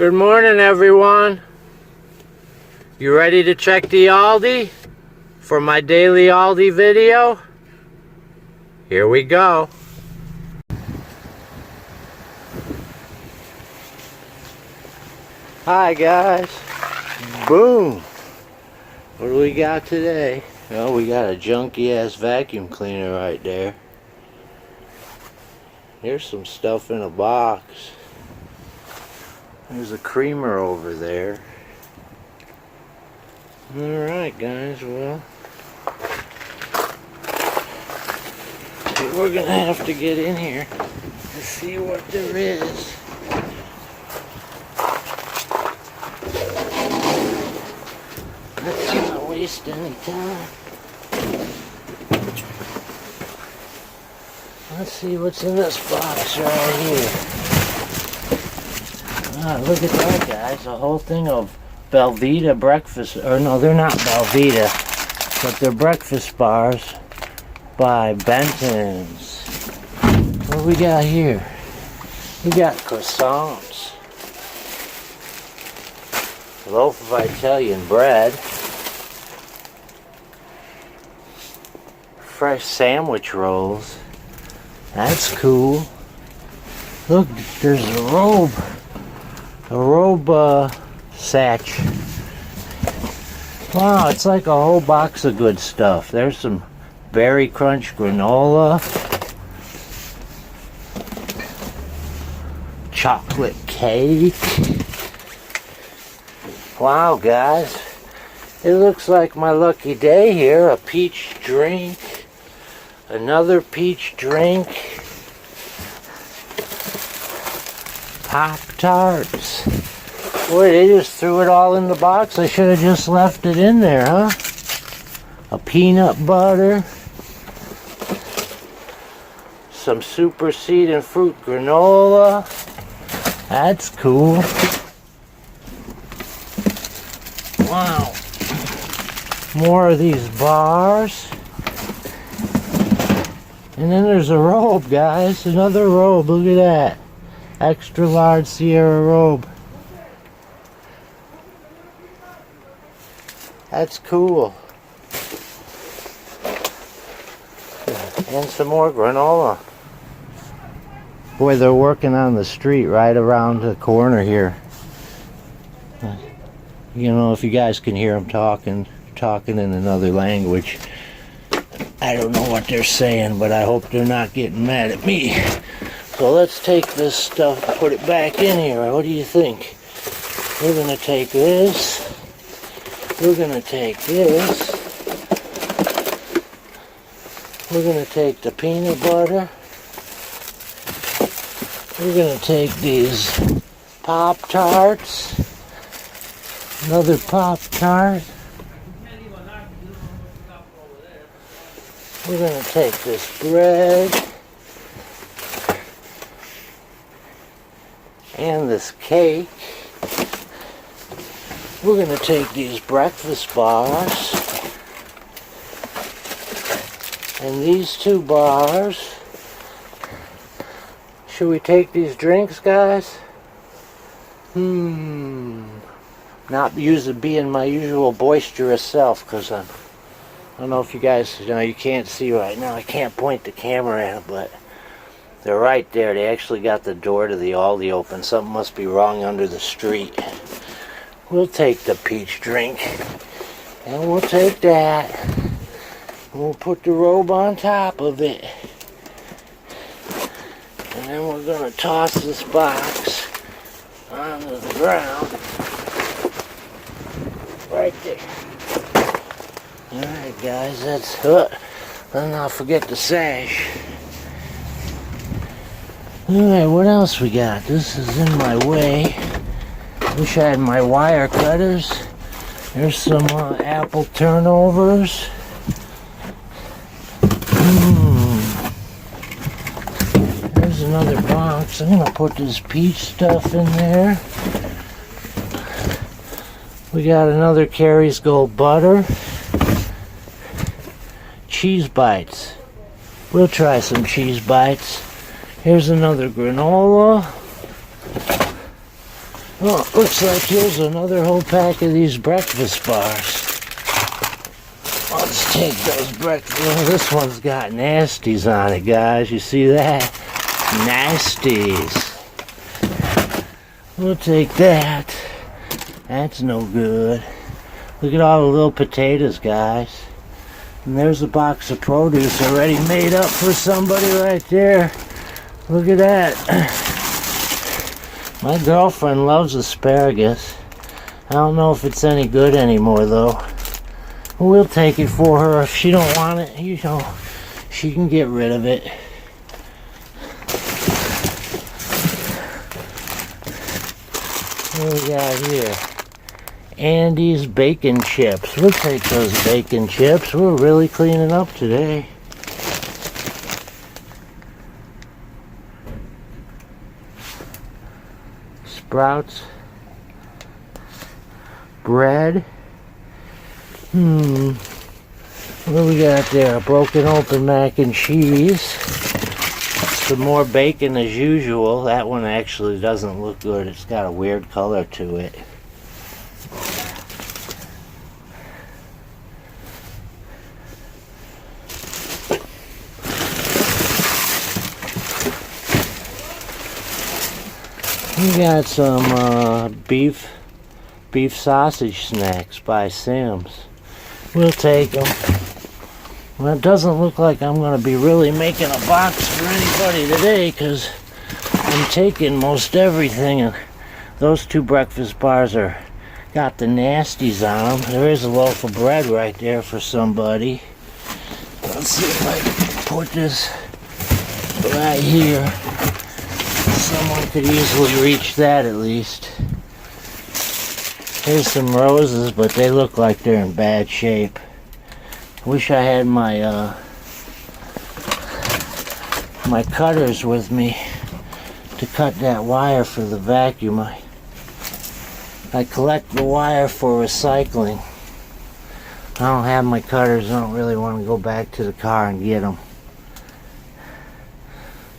Good morning, everyone. You ready to check the Aldi for my daily Aldi video? Here we go. Hi guys. Boom. What do we got today? Well, we got a junky ass vacuum cleaner right there. Here's some stuff in a box. There's a creamer over there. Alright guys, well, we're gonna have to get in here to see what there is. Let's not waste any time. Let's see what's in this box right here. Ah, look at that, guys. A whole thing of Velveeta breakfast, or no, they're not Velveeta, but they're breakfast bars by Benton's. What do we got here? We got croissants, loaf of Italian bread, fresh sandwich rolls. That's cool. Look, there's a robe satch. Wow, it's like a whole box of good stuff. There's some berry crunch granola, chocolate cake. Wow, guys, it looks like my lucky day here. A peach drink, another peach drink, Pop-Tarts. Boy, they just threw it all in the box. I should have just left it in there, huh? A peanut butter, some Superceded fruit granola. That's cool. Wow. More of these bars. And then there's a robe, guys. Another robe. Look at that. Extra large Sierra robe. That's cool. And some more granola. Boy, they're working on the street right around the corner here. You know, if you guys can hear them talking in another language. I don't know what they're saying, but I hope they're not getting mad at me. So let's take this stuff and put it back in here. What do you think? We're going to take this. We're going to take this. We're going to take the peanut butter. We're going to take these Pop-Tarts. Another Pop-Tart. We're going to take this bread. And this cake. We're going to take these breakfast bars. And these two bars. Should we take these drinks, guys? Not being my usual boisterous self, because I don't know if you guys, you can't see right now. I can't point the camera at it, but they're right there. They actually got the door to the Aldi open. Something must be wrong under the street. We'll take the peach drink. And we'll take that. We'll put the robe on top of it. And then we're going to toss this box onto the ground. Right there. Alright guys, that's it. Then I'll forget the sash. Alright, what else we got? This is in my way. Wish I had my wire cutters. There's some apple turnovers. There's another box. I'm going to put this peach stuff in there. We got another Carrie's Gold butter. Cheese bites. We'll try some cheese bites. Here's another granola. Oh, looks like here's another whole pack of these breakfast bars. Let's take those breakfast. Well, this one's got nasties on it, guys. You see that? Nasties. We'll take that. That's no good. Look at all the little potatoes, guys. And there's a box of produce already made up for somebody right there. Look at that. My girlfriend loves asparagus. I don't know if it's any good anymore, though. We'll take it for her. If she don't want it, you know, she can get rid of it. What do we got here? Andy's bacon chips. We'll take those bacon chips. We're really cleaning up today. Sprouts. Bread. What do we got there? A broken open mac and cheese. Some more bacon as usual. That one actually doesn't look good. It's got a weird color to it. We got some beef sausage snacks by Sam's. We'll take them. Well, it doesn't look like I'm going to be really making a box for anybody today because I'm taking most everything, and those two breakfast bars are got the nasties on them. There is a loaf of bread right there for somebody. Let's see if I can put this right here. Someone could easily reach that at least. Here's some roses, but they look like they're in bad shape. Wish I had my my cutters with me to cut that wire for the vacuum. I collect the wire for recycling. I don't have my cutters. I don't really want to go back to the car and get them.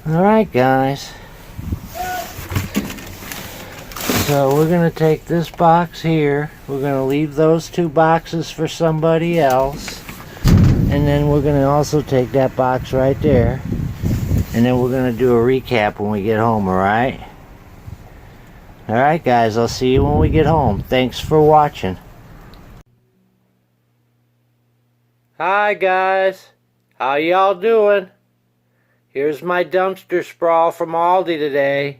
Alright, guys. So we're going to take this box here. We're going to leave those two boxes for somebody else. And then we're going to also take that box right there. And then we're going to do a recap when we get home, alright? Alright, guys. I'll see you when we get home. Thanks for watching. Hi, guys. How y'all doing? Here's my dumpster sprawl from Aldi today.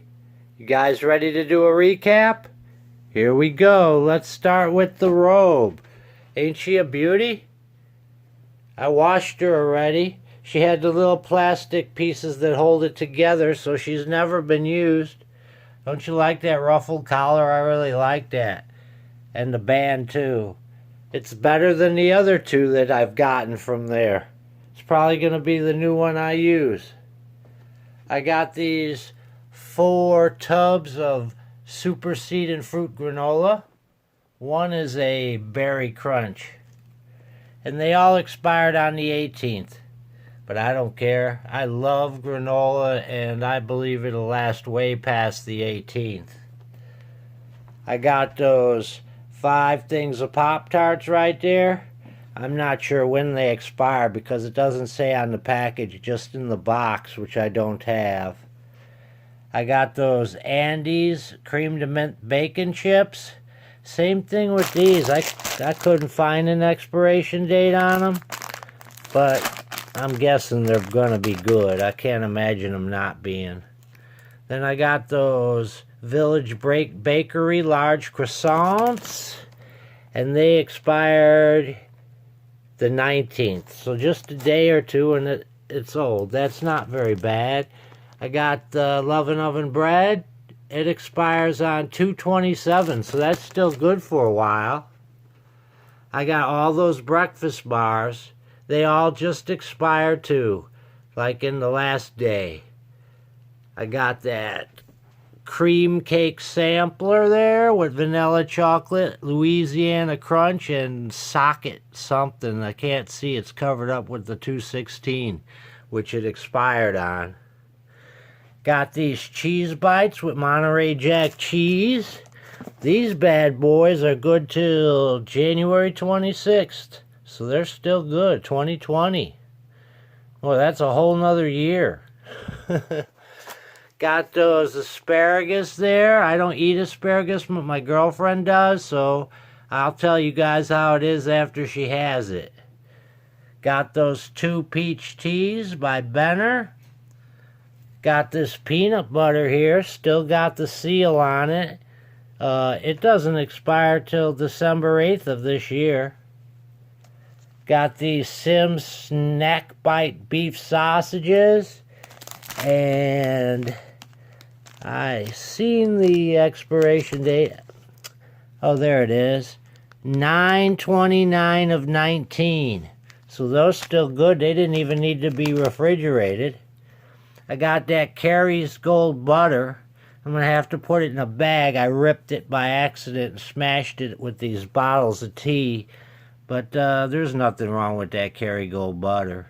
You guys ready to do a recap? Here we go. Let's start with the robe. Ain't she a beauty? I washed her already. She had the little plastic pieces that hold it together, so she's never been used. Don't you like that ruffled collar? I really like that. And the band too. It's better than the other two that I've gotten from there. It's probably going to be the new one I use. I got these 4 tubs of Superceded fruit granola. One is a berry crunch. And they all expired on the 18th. But I don't care. I love granola, and I believe it'll last way past the 18th. I got those 5 things of Pop-Tarts right there. I'm not sure when they expire because it doesn't say on the package, just in the box, which I don't have. I got those Andy's cream to mint bacon chips. Same thing with these. I couldn't find an expiration date on them, but I'm guessing they're going to be good. I can't imagine them not being. Then I got those Village Bakery large croissants, and they expired the 19th. So just a day or two and it's old. That's not very bad. I got the Lovin' Oven bread. It expires on 2/27, so that's still good for a while. I got all those breakfast bars. They all just expired too, like in the last day. I got that cream cake sampler there with vanilla chocolate, Louisiana Crunch, and socket something. I can't see. It's covered up with the 216, which it expired on. Got these cheese bites with Monterey Jack cheese. These bad boys are good till January 26th. So they're still good, 2020. Well, that's a whole nother year. Got those asparagus there. I don't eat asparagus, but my girlfriend does, so I'll tell you guys how it is after she has it. Got those 2 peach teas by Benner. Got this peanut butter here. Still got the seal on it. It doesn't expire till December 8th of this year. Got these Simms Snack Bite beef sausages. And I seen the expiration date. Oh, there it is. 9/29 of 19. So those still good. They didn't even need to be refrigerated. I got that Carrie's Gold Butter. I'm going to have to put it in a bag. I ripped it by accident and smashed it with these bottles of tea. But there's nothing wrong with that Carrie Gold Butter.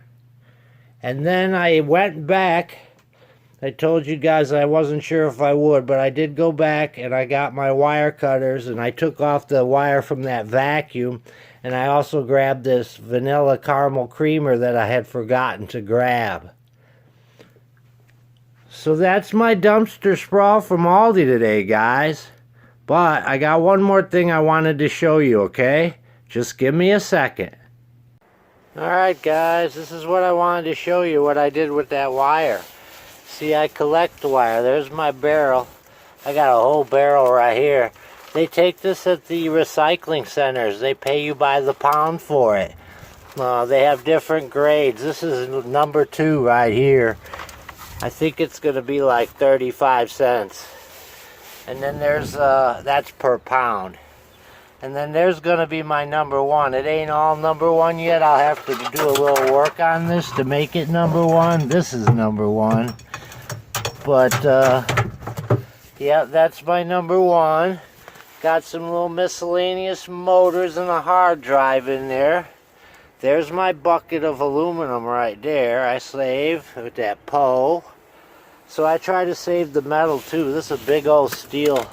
And then I went back. I told you guys I wasn't sure if I would, but I did go back and I got my wire cutters and I took off the wire from that vacuum. And I also grabbed this vanilla caramel creamer that I had forgotten to grab. So that's my dumpster sprawl from Aldi today, guys. But I got one more thing I wanted to show you, okay? Just give me a second. Alright guys, this is what I wanted to show you, what I did with that wire. See, I collect the wire. There's my barrel. I got a whole barrel right here. They take this at the recycling centers. They pay you by the pound for it. They have different grades. This is number 2 right here. I think it's going to be like 35 cents. And then there's, that's per pound. And then there's going to be my number 1. It ain't all number 1 yet. I'll have to do a little work on this to make it number 1. This is number 1. But, yeah, that's my number 1. Got some little miscellaneous motors and a hard drive in there. There's my bucket of aluminum right there. I save with that pole. So I try to save the metal too. This is a big old steel,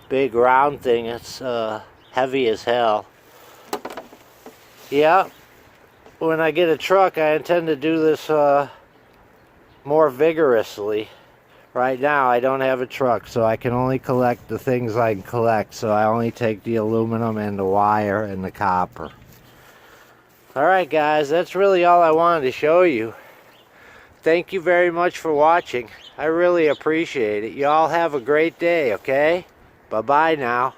big round thing. It's heavy as hell. Yeah, when I get a truck, I intend to do this more vigorously. Right now, I don't have a truck, so I can only collect the things I can collect. So I only take the aluminum and the wire and the copper. Alright guys, that's really all I wanted to show you. Thank you very much for watching. I really appreciate it. You all have a great day, okay? Bye-bye now.